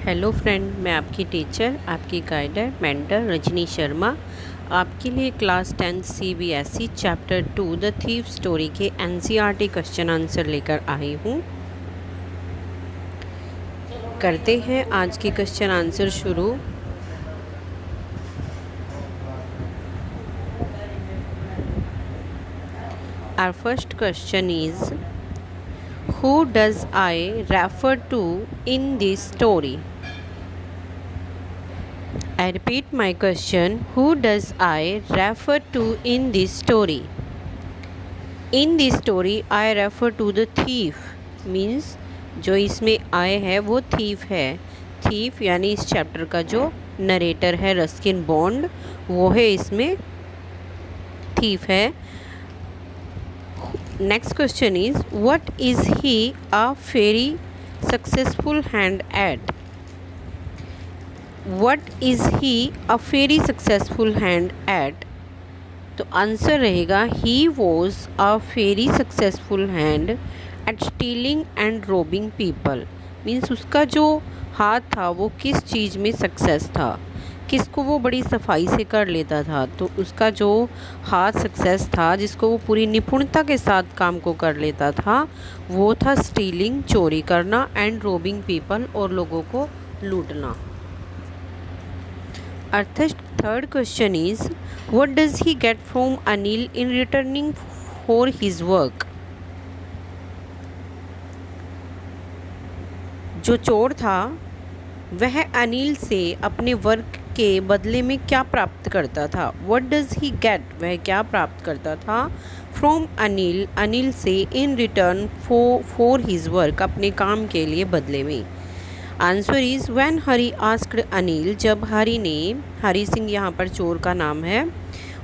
Hello friend, मैं आपकी teacher, आपकी गाइडर, मेंटर रजनी शर्मा आपके लिए class 10 CBSE chapter 2 the thief story के NCERT क्वेश्चन आंसर लेकर आई हूँ। करते हैं आज की क्वेश्चन आंसर शुरू। Our first question is who does I refer to in this story? I repeat my question. Who does I refer to in this story? In this story, I refer to the thief. Means जो इसमें I है वो thief है। thief यानी इस chapter का जो narrator है रस्किन बॉन्ड, वो है इसमें thief है। Next question is, what is he a very successful hand at? What is he a very successful hand at? तो आंसर रहेगा he was a very successful hand at stealing and robbing people. Means उसका जो हाथ था वो किस चीज़ में success था, किसको वो बड़ी सफाई से कर लेता था। तो उसका जो हाथ सक्सेस था, जिसको वो पूरी निपुणता के साथ काम को कर लेता था, वो था स्टीलिंग, चोरी करना, एंड रोबिंग पीपल, और लोगों को लूटना। Our third question is, what does he get from Anil in returning for his work? जो चोर था वह अनिल से अपने वर्क के बदले में क्या प्राप्त करता था? What does he get? वह क्या प्राप्त करता था from अनिल, अनिल से in return for his work, अपने काम के लिए बदले में। Answer is when Hari asked Anil, जब हरी ने, हरी सिंह यहाँ पर चोर का नाम है।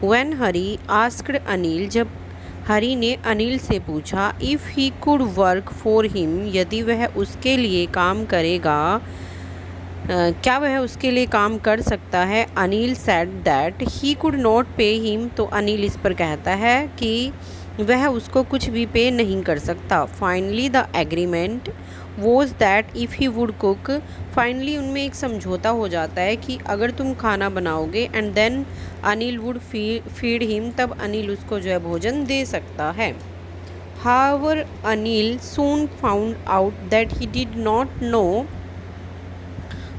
व्हेन हरी आस्क्ड अनिल, जब हरी ने अनिल से पूछा, if he could work for him, यदि वह उसके लिए काम करेगा, क्या वह उसके लिए काम कर सकता है? Anil said that he could not pay him, तो अनिल इस पर कहता है कि वह उसको कुछ भी पे नहीं कर सकता। Finally the agreement was that if he would cook, finally उनमें एक समझौता हो जाता है कि अगर तुम खाना बनाओगे, and then Anil would feed him, तब अनिल उसको जो है भोजन दे सकता है। However Anil soon found out that he did not know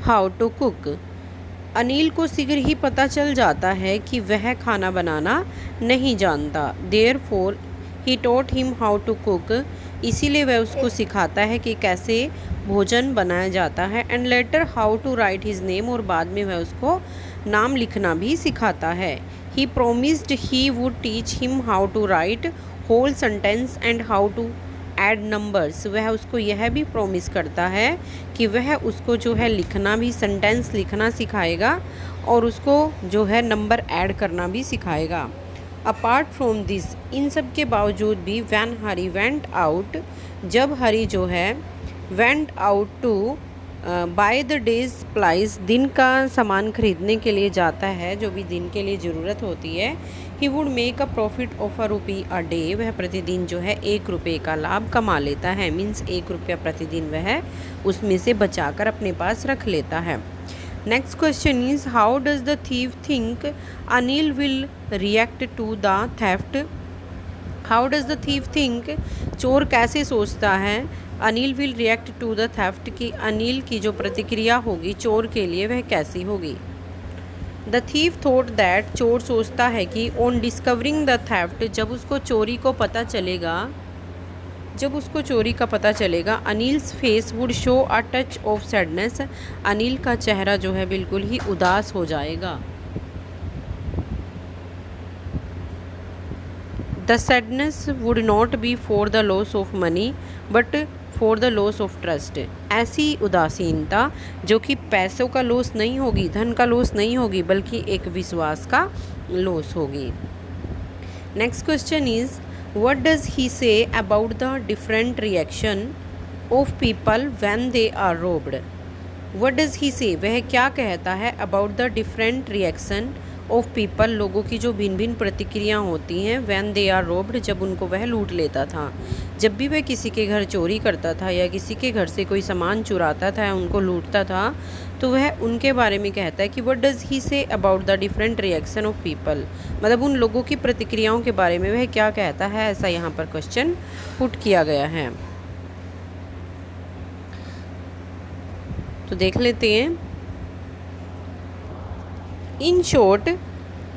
how to cook, Anil को शीघ्र ही पता चल जाता है कि वह खाना बनाना नहीं जानता। Therefore he taught him how to cook, इसीलिए वह उसको सिखाता है कि कैसे भोजन बनाया जाता है। And later how to write his name, और बाद में वह उसको नाम लिखना भी सिखाता है। He promised he would teach him how to write whole sentence and how to add numbers, वह उसको यह भी प्रॉमिस करता है कि वह उसको जो है लिखना भी, सेंटेंस लिखना सिखाएगा, और उसको जो है नंबर ऐड करना भी सिखाएगा। अपार्ट फ्रॉम दिस, इन सब के बावजूद भी, व्हेन हरी वेंट आउट, जब हरी जो है went out to buy the day's supplies, दिन का सामान खरीदने के लिए जाता है, जो भी दिन के लिए ज़रूरत होती है। He would make a profit of ₹1 a day, वह प्रतिदिन जो है ₹1 का लाभ कमा लेता है। मीन्स ₹1 प्रतिदिन वह उसमें से बचाकर अपने पास रख लेता है। Next question is, how does the thief think Anil will react to the theft? How does the thief think, चोर कैसे सोचता है, Anil will react to the theft, की अनिल की जो प्रतिक्रिया होगी चोर के लिए वह कैसी होगी? द थीव थॉट दैट, चोर सोचता है कि ऑन डिस्कवरिंग द थेफ्ट, जब उसको चोरी का पता चलेगा, Anil's face would show a touch of sadness, Anil का चेहरा जो है बिल्कुल ही उदास हो जाएगा। The sadness would not be for the loss of money but for the loss of trust, ऐसी उदासीनता जो कि पैसों का लॉस नहीं होगी, धन का लॉस नहीं होगी, बल्कि एक विश्वास का लॉस होगी। Next question is, what does he say about the different reaction of people when they are robbed? What does he say, वह क्या कहता है about the different reaction of people, लोगों की जो भिन्न भिन्न प्रतिक्रियाँ होती हैं, व्हेन दे आर रोब्ड, जब उनको वह लूट लेता था। जब भी वह किसी के घर चोरी करता था या किसी के घर से कोई सामान चुराता था या उनको लूटता था, तो वह उनके बारे में कहता है कि what does he say about the different reaction of people, मतलब उन लोगों की प्रतिक्रियाओं के बारे में वह क्या कहता है, ऐसा यहाँ पर क्वेश्चन पुट किया गया है। तो देख लेते हैं। In short,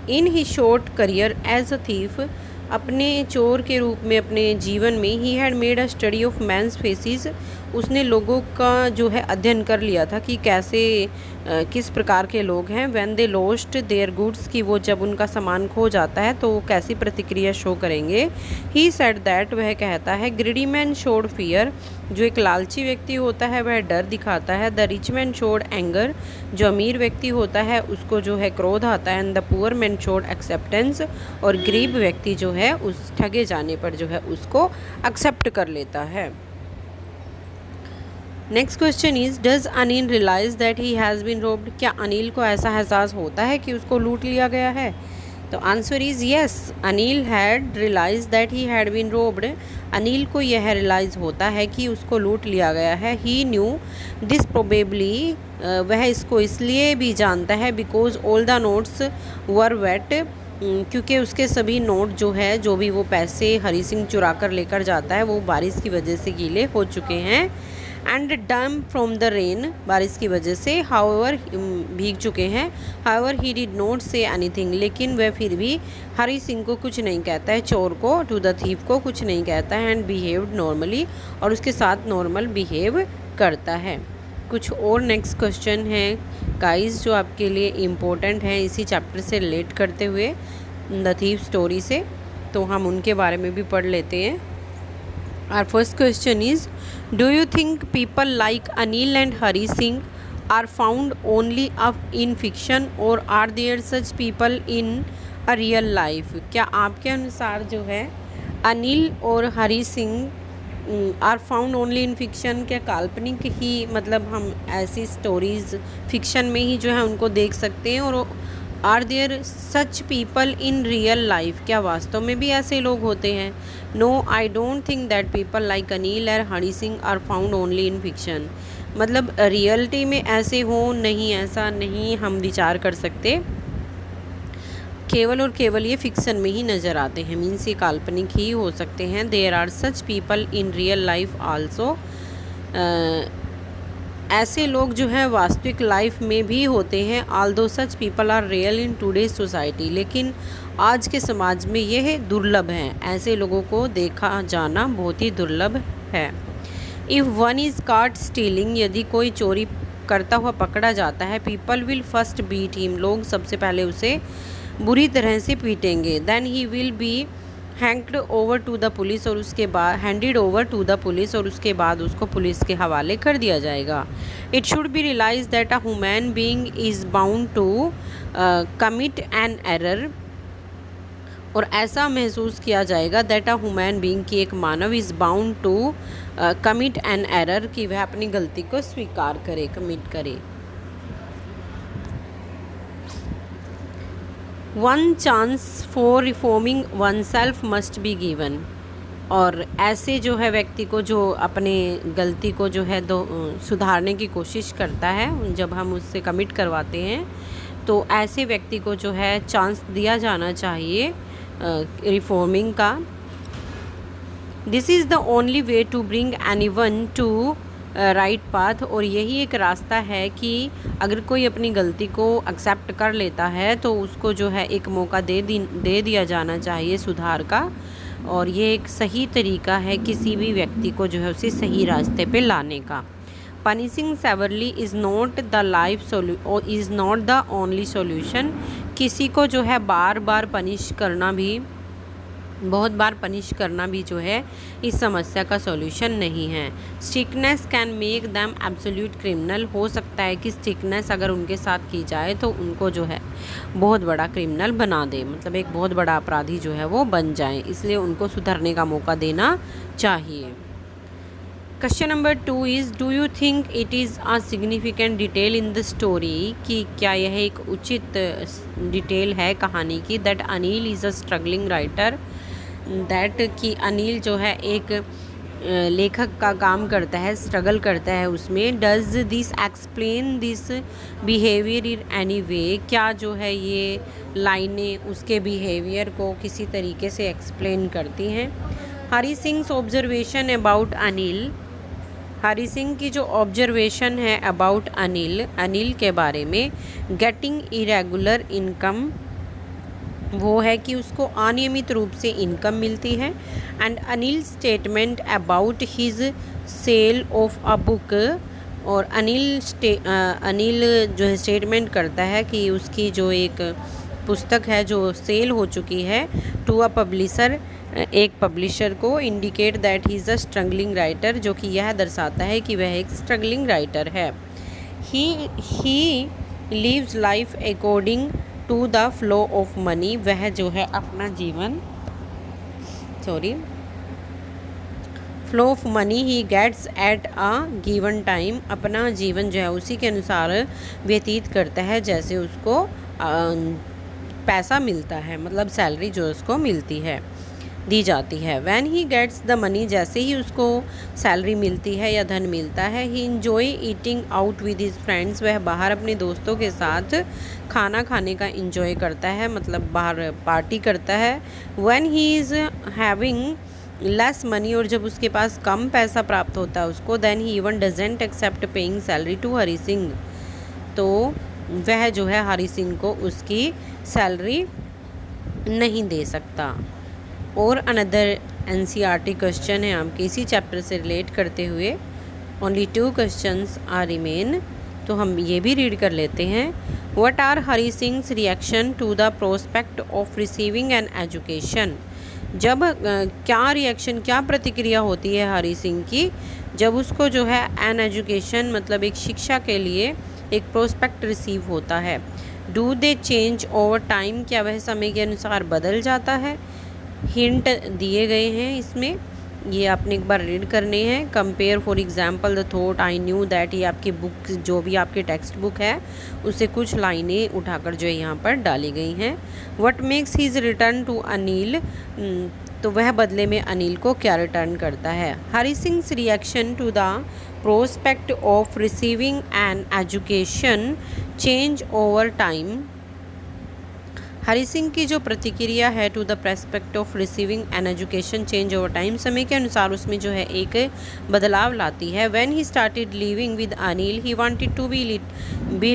in he short career as a thief, अपने चोर के रूप में अपने जीवन में, he had made a study of men's faces, उसने लोगों का जो है अध्ययन कर लिया था कि कैसे किस प्रकार के लोग हैं। When they lost their goods, कि वो जब उनका सामान खो जाता है तो वो कैसी प्रतिक्रिया शो करेंगे। ही सेड दैट, वह कहता है, ग्रीडी मैन शोड फियर, जो एक लालची व्यक्ति होता है वह डर दिखाता है। The rich man showed anger, जो अमीर व्यक्ति होता है उसको जो है क्रोध आता है। And the poor man showed acceptance, और गरीब व्यक्ति जो है उस ठगे जाने पर जो है उसको एक्सेप्ट कर लेता है। Next question is, does Anil realise that he has been robbed, क्या अनिल को ऐसा एहसास होता है कि उसको लूट लिया गया है? तो answer is yes, Anil had realise that he had been robbed, Anil को यह रियलाइज़ होता है कि उसको लूट लिया गया है। ही न्यू दिस प्रोबेबली, वह इसको इसलिए भी जानता है, because all the notes were wait, क्योंकि उसके सभी नोट जो है, जो भी वो पैसे हरी सिंह चुरा कर लेकर जाता है, वो बारिश की वजह से गीले हो चुके हैं। And dam from the rain, बारिश की वजह से, हाउएवर भीग चुके हैं। However he did not say anything, लेकिन वह फिर भी हरी सिंह को कुछ नहीं कहता है, चोर को, टू द थीफ को कुछ नहीं कहता है। एंड बिहेव्ड नॉर्मली, और उसके साथ नॉर्मल बिहेव करता है। कुछ और नेक्स्ट क्वेश्चन है गाइस जो आपके लिए इम्पोर्टेंट है इसी चैप्टर से रिलेट करते हुए, द थीफ स्टोरी से, तो हम उनके बारे में भी पढ़ लेते हैं। Our first question is, do you think people like Anil and Hari Singh are found only in fiction, or are there such people in a real life? क्या आपके अनुसार जो है अनिल और Hari Singh are found only in fiction, क्या काल्पनिक ही, मतलब हम ऐसी स्टोरीज़ फिक्शन में ही जो है उनको देख सकते हैं, और are there such people in real life, क्या वास्तव में भी ऐसे लोग होते हैं? No, I don't think that people like Anil और Honey Singh are found only in fiction, मतलब रियलिटी में ऐसे हों नहीं, ऐसा नहीं हम विचार कर सकते, केवल और केवल ये फिक्शन में ही नज़र आते हैं, मीन्स ये काल्पनिक ही हो सकते हैं। There are such people in real life also, ऐसे लोग जो हैं वास्तविक लाइफ में भी होते हैं। Although such people are real in today's society, लेकिन आज के समाज में यह दुर्लभ हैं, ऐसे लोगों को देखा जाना बहुत ही दुर्लभ है। If one is caught stealing, यदि कोई चोरी करता हुआ पकड़ा जाता है, people will first beat him, लोग सबसे पहले उसे बुरी तरह से पीटेंगे। Then he will be handed over to the police, और उसके बाद handed over to the police, और उसके बाद उसको पुलिस के हवाले कर दिया जाएगा। It should be realise that a human being is bound to commit an error, और ऐसा महसूस किया जाएगा दैट अ ह्यूमन बीइंग, की एक मानव, is bound to commit an error, कि वह अपनी गलती को स्वीकार करे, कमिट करे। One chance for reforming oneself must be given, और ऐसे जो है व्यक्ति को जो अपने गलती को जो है सुधारने की कोशिश करता है, जब हम उससे कमिट करवाते हैं तो ऐसे व्यक्ति को जो है चांस दिया जाना चाहिए रिफॉर्मिंग का। This is the only way to bring anyone to right path, और यही एक रास्ता है कि अगर कोई अपनी गलती को एक्सेप्ट कर लेता है तो उसको जो है एक मौका दे दिया जाना चाहिए सुधार का, और ये एक सही तरीका है किसी भी व्यक्ति को जो है उसे सही रास्ते पे लाने का। Punishing severely is not the life और is not the only solution, किसी को जो है बार बार पनिश करना भी, बहुत बार पनिश करना भी जो है इस समस्या का सॉल्यूशन नहीं है। Strictness can make them absolute criminal, हो सकता है कि स्ट्रिक्टनेस अगर उनके साथ की जाए तो उनको जो है बहुत बड़ा क्रिमिनल बना दे, मतलब एक बहुत बड़ा अपराधी जो है वो बन जाए, इसलिए उनको सुधरने का मौका देना चाहिए। Question number 2 is do you think it is a significant detail in the story, कि क्या यह एक उचित डिटेल है कहानी की, that Anil is a struggling writer, that कि अनिल जो है एक लेखक का काम करता है, स्ट्रगल करता है उसमें। Does this explain this behaviour in any way, क्या जो है ये लाइनें उसके बिहेवियर को किसी तरीके से एक्सप्लेन करती हैं। हरी सिंह ऑब्जर्वेशन अबाउट अनिल, हरी सिंह की जो ऑब्जर्वेशन है अबाउट अनिल, अनिल के बारे में, गेटिंग इरेगुलर इनकम, वो है कि उसको अनियमित रूप से इनकम मिलती है। And Anil statement about his sale of a book, और अनिल जो है स्टेटमेंट करता है कि उसकी जो एक पुस्तक है जो सेल हो चुकी है टू अ पब्लिशर, एक पब्लिशर को, indicate that he is a struggling writer, जो कि यह दर्शाता है कि वह एक स्ट्रगलिंग राइटर है। He lives life according to the flow of money, वह जो है अपना जीवन flow of money he gets at a given time, अपना जीवन जो है उसी के अनुसार व्यतीत करता है जैसे उसको पैसा मिलता है, मतलब सैलरी जो उसको मिलती है, दी जाती है। When he gets the money, जैसे ही उसको सैलरी मिलती है या धन मिलता है, he enjoy eating out with his friends, वह बाहर अपने दोस्तों के साथ खाना खाने का इंजॉय करता है, मतलब बाहर पार्टी करता है। When he is having less money, और जब उसके पास कम पैसा प्राप्त होता है उसको, then he even doesn't accept paying salary to Hari Singh, तो वह जो है हरी सिंह को उसकी सैलरी नहीं दे सकता। और अनदर NCERT क्वेश्चन है आपके इसी चैप्टर से रिलेट करते हुए, ओनली 2 क्वेश्चंस आर रिमेन, तो हम ये भी रीड कर लेते हैं। What are Hari Singh's reaction to the prospect of receiving an education, जब क्या रिएक्शन, क्या प्रतिक्रिया होती है हरी सिंह की जब उसको जो है एन एजुकेशन, मतलब एक शिक्षा के लिए एक प्रोस्पेक्ट रिसीव होता है। Do they change over time, क्या वह समय के अनुसार बदल जाता है। हिंट दिए गए हैं इसमें, ये आपने एक बार रीड करने हैं। Compare for example the thought I knew that, ये आपकी बुक जो भी आपकी टेक्स्ट बुक है उससे कुछ लाइनें उठाकर जो है यहाँ पर डाली गई हैं। What makes his return to Anil, तो वह बदले में अनिल को क्या रिटर्न करता है। Hari Singh's reaction to the prospect of receiving an education change over time, Hari Singh की जो प्रतिक्रिया है to the prospect of receiving an education change over time, समय के अनुसार उसमें जो है एक बदलाव लाती है। When he started living with Anil he wanted to be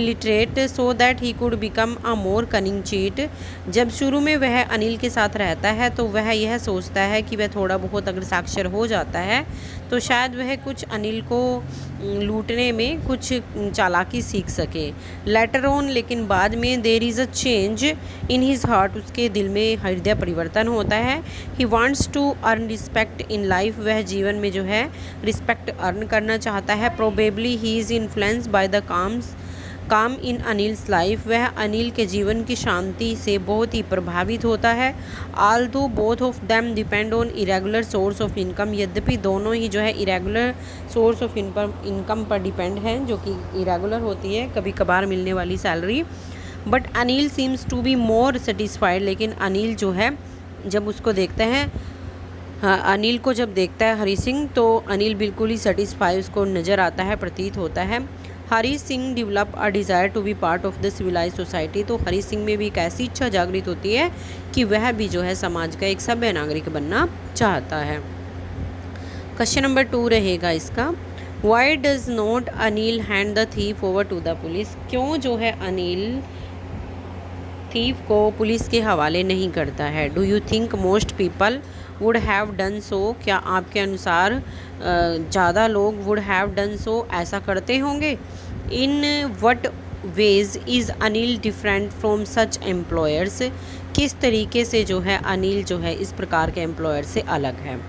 literate so that he could become a more cunning cheat, जब शुरू में वह अनिल के साथ रहता है तो वह यह सोचता है कि वह थोड़ा बहुत अगर साक्षर हो जाता है तो शायद वह कुछ अनिल को लूटने में कुछ चालाकी सीख सके। लेटर ऑन, लेकिन बाद में, there is a change in his heart, उसके दिल में हृदय परिवर्तन होता है। He wants to earn respect in life, वह जीवन में जो है रिस्पेक्ट अर्न करना चाहता है। Probably he is influenced by the काम इन अनिल्स लाइफ, वह अनिल के जीवन की शांति से बहुत ही प्रभावित होता है। Aldous both of them depend on irregular source of income, यद्यपि दोनों ही जो है इरेगुलर सोर्स ऑफ इनकम पर डिपेंड हैं, जो कि इरेगुलर होती है, कभी कभार मिलने वाली salary. But Anil seems to be more satisfied, लेकिन अनिल जो है जब उसको देखते हैं, हाँ, अनिल को जब देखता है हरी सिंह तो अनिल बिल्कुल ही सेटिस्फाई उसको नज़र आता है, प्रतीत होता है। Hari Singh develop a desire to be part of the civilise society, तो हरी सिंह में भी एक ऐसी इच्छा जागृत होती है कि वह भी जो है समाज का एक सभ्य नागरिक बनना चाहता है। क्वेश्चन नंबर 2 रहेगा इसका, why does not Anil hand the thief over to the police, क्यों जो है अनिल थीफ को पुलिस के हवाले नहीं करता है। Do you think most people would have done सो, क्या आपके अनुसार ज़्यादा लोग वुड हैव डन सो, ऐसा करते होंगे। In what veg is Anil different from such employers, किस तरीके से जो है अनिल जो है इस प्रकार के एम्प्लॉयर से अलग है।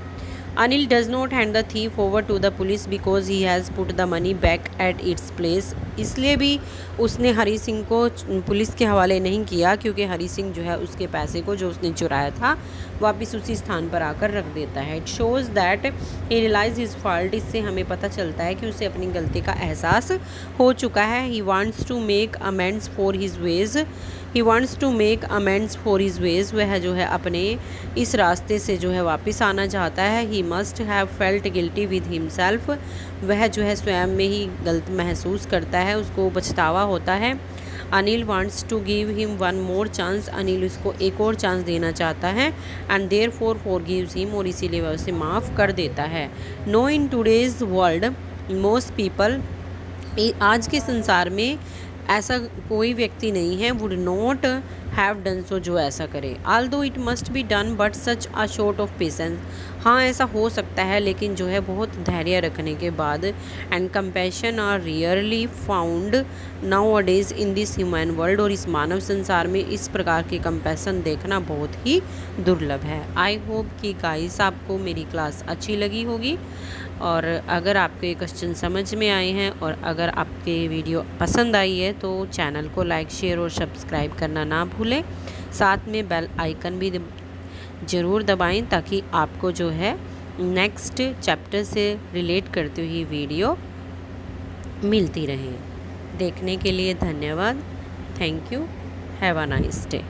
Anil does not hand the thief over to the police because he has put the money back at its place. इसलिए भी उसने हरी सिंह को पुलिस के हवाले नहीं किया क्योंकि हरी सिंह जो है उसके पैसे को जो उसने चुराया था वापस उसी स्थान पर आकर रख देता है. It shows that he realise his fault. इससे हमें पता चलता है कि उसे अपनी गलती का एहसास हो चुका है. He wants to make amends for his ways. He wants to make amends for his ways. वह जो है अपने इस रास्ते से जो है वापस आना चाहता है. He must have felt guilty with himself. वह जो है स्वयं में ही गलत महसूस करता है, उसको पछतावा होता है. Anil wants to give him one more chance. Anil उसको एक और चांस देना चाहता है. And therefore gives him. और इसीलिए वह उसे माफ़ कर देता है. No in today's world most people. आज के संसार में ऐसा कोई व्यक्ति नहीं है would not have done so जो ऐसा करे. Although it must be done but such a short of patience. हाँ ऐसा हो सकता है लेकिन जो है बहुत धैर्य रखने के बाद. And compassion are rarely found nowadays in this human world. और इस मानव संसार में इस प्रकार की कंपैशन देखना बहुत ही दुर्लभ है. आई होप कि गाइस आपको मेरी क्लास अच्छी लगी होगी और अगर आपके क्वेश्चन समझ में आए हैं और अगर आपके वीडियो पसंद आई है तो चैनल को लाइक शेयर और सब्सक्राइब करना ना भूलें. साथ में बेल आइकन भी ज़रूर दबाएं ताकि आपको जो है नेक्स्ट चैप्टर से रिलेट करती हुई वीडियो मिलती रहे. देखने के लिए धन्यवाद. Thank you. Have a nice day.